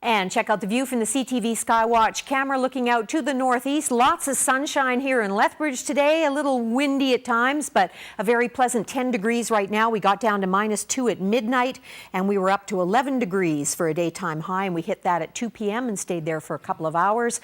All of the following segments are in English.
And check out the view from the CTV Skywatch camera looking out to the northeast. Lots of sunshine here in Lethbridge today. A little windy at times, but a very pleasant 10 degrees right now. We got down to -2 at midnight, and we were up to 11 degrees for a daytime high, and we hit that at 2 p.m. and stayed there for a couple of hours.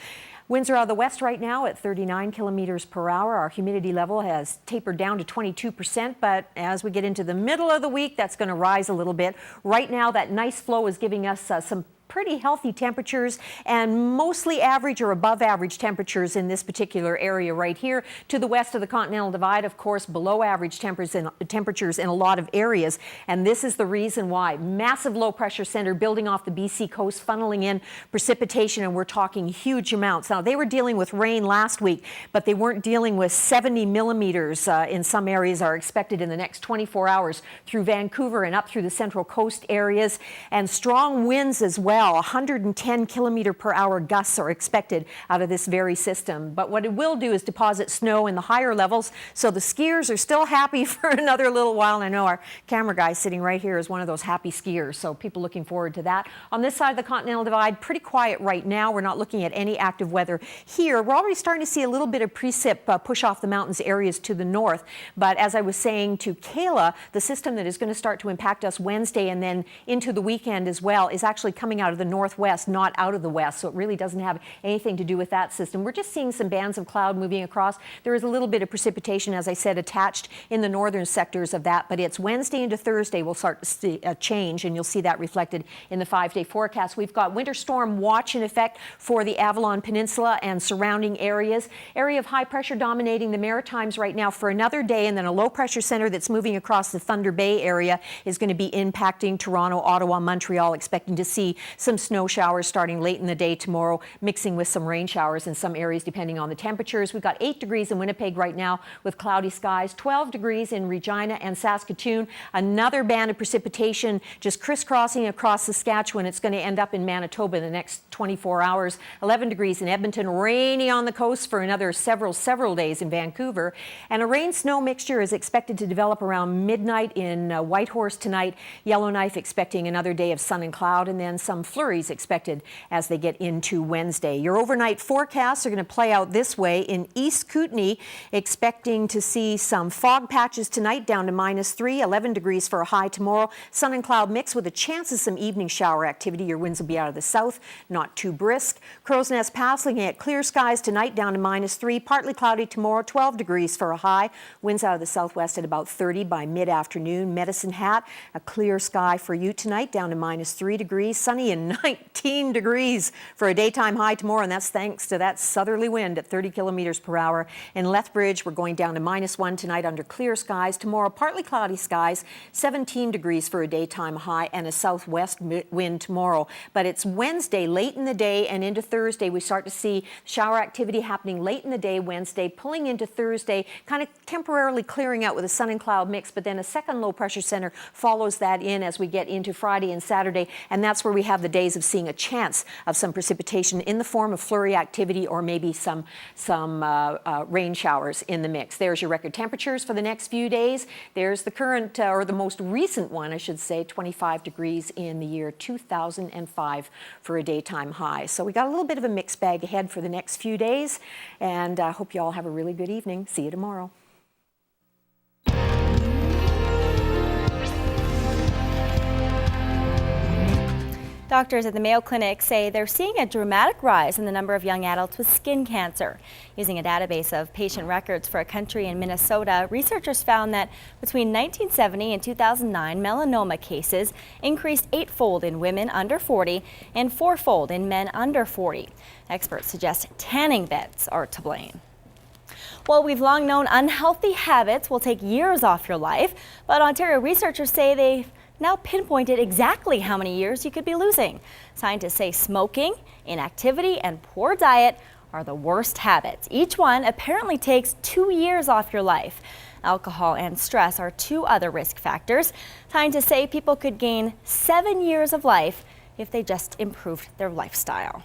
Winds are out of the west right now at 39 kilometers per hour. Our humidity level has tapered down to 22%, but as we get into the middle of the week, that's going to rise a little bit. Right now, that nice flow is giving us some pretty healthy temperatures and mostly average or above average temperatures in this particular area right here. To the west of the Continental Divide, of course, below average temperatures in a lot of areas. And this is the reason why. Massive low pressure center building off the BC coast, funneling in precipitation, and we're talking huge amounts. Now, they were dealing with rain last week, but they weren't dealing with 70 millimeters in some areas are expected in the next 24 hours through Vancouver and up through the Central Coast areas. And strong winds as well. 110 kilometer per hour gusts are expected out of this very system. But what it will do is deposit snow in the higher levels, so the skiers are still happy for another little while. And I know our camera guy sitting right here is one of those happy skiers, so people looking forward to that. On this side of the Continental Divide, pretty quiet right now. We're not looking at any active weather here. We're already starting to see a little bit of precip push off the mountains areas to the north. But as I was saying to Kayla, the system that is going to start to impact us Wednesday and then into the weekend as well is actually coming out of the northwest, not out of the west, so it really doesn't have anything to do with that system. We're just seeing some bands of cloud moving across. There is a little bit of precipitation, as I said, attached in the northern sectors of that, but it's Wednesday into Thursday we'll start to see a change, and you'll see that reflected in the 5-day forecast. We've got winter storm watch in effect for the Avalon Peninsula and surrounding areas. Area of high pressure dominating the Maritimes right now for another day, and then a low pressure center that's moving across the Thunder Bay area is going to be impacting Toronto, Ottawa, Montreal, expecting to see some snow showers starting late in the day tomorrow, mixing with some rain showers in some areas depending on the temperatures. We've got 8 degrees in Winnipeg right now with cloudy skies, 12 degrees in Regina and Saskatoon. Another band of precipitation just crisscrossing across Saskatchewan. It's going to end up in Manitoba in the next 24 hours. 11 degrees in Edmonton, rainy on the coast for another several days in Vancouver. And a rain-snow mixture is expected to develop around midnight in Whitehorse tonight. Yellowknife expecting another day of sun and cloud, and then some flurries expected as they get into Wednesday. Your overnight forecasts are going to play out this way. In East Kootenay, expecting to see some fog patches tonight down to -3, 11 degrees for a high tomorrow. Sun and cloud mix with a chance of some evening shower activity. Your winds will be out of the south, not too brisk. Crow's Nest Pass looking at clear skies tonight down to -3, partly cloudy tomorrow, 12 degrees for a high. Winds out of the southwest at about 30 by mid-afternoon. Medicine Hat, a clear sky for you tonight down to -3 degrees. Sunny and 19 degrees for a daytime high tomorrow, and that's thanks to that southerly wind at 30 kilometers per hour. In Lethbridge, we're going down to -1 tonight under clear skies. Tomorrow, partly cloudy skies, 17 degrees for a daytime high, and a southwest wind tomorrow. But it's Wednesday, late in the day and into Thursday, we start to see shower activity happening late in the day Wednesday, pulling into Thursday, kind of temporarily clearing out with a sun and cloud mix, but then a second low pressure center follows that in as we get into Friday and Saturday, and that's where we have the days of seeing a chance of some precipitation in the form of flurry activity or maybe some rain showers in the mix. There's your record temperatures for the next few days. There's the current, or the most recent one, I should say, 25 degrees in the year 2005 for a daytime high. So we got a little bit of a mixed bag ahead for the next few days, and I hope you all have a really good evening. See you tomorrow. Doctors at the Mayo Clinic say they're seeing a dramatic rise in the number of young adults with skin cancer. Using a database of patient records for a country in Minnesota, researchers found that between 1970 and 2009, melanoma cases increased 8-fold in women under 40 and 4-fold in men under 40. Experts suggest tanning beds are to blame. Well, we've long known unhealthy habits will take years off your life, but Ontario researchers say they've now pinpointed exactly how many years you could be losing. Scientists say smoking, inactivity, and poor diet are the worst habits. Each one apparently takes 2 years off your life. Alcohol and stress are 2 other risk factors. Scientists say people could gain 7 years of life if they just improved their lifestyle.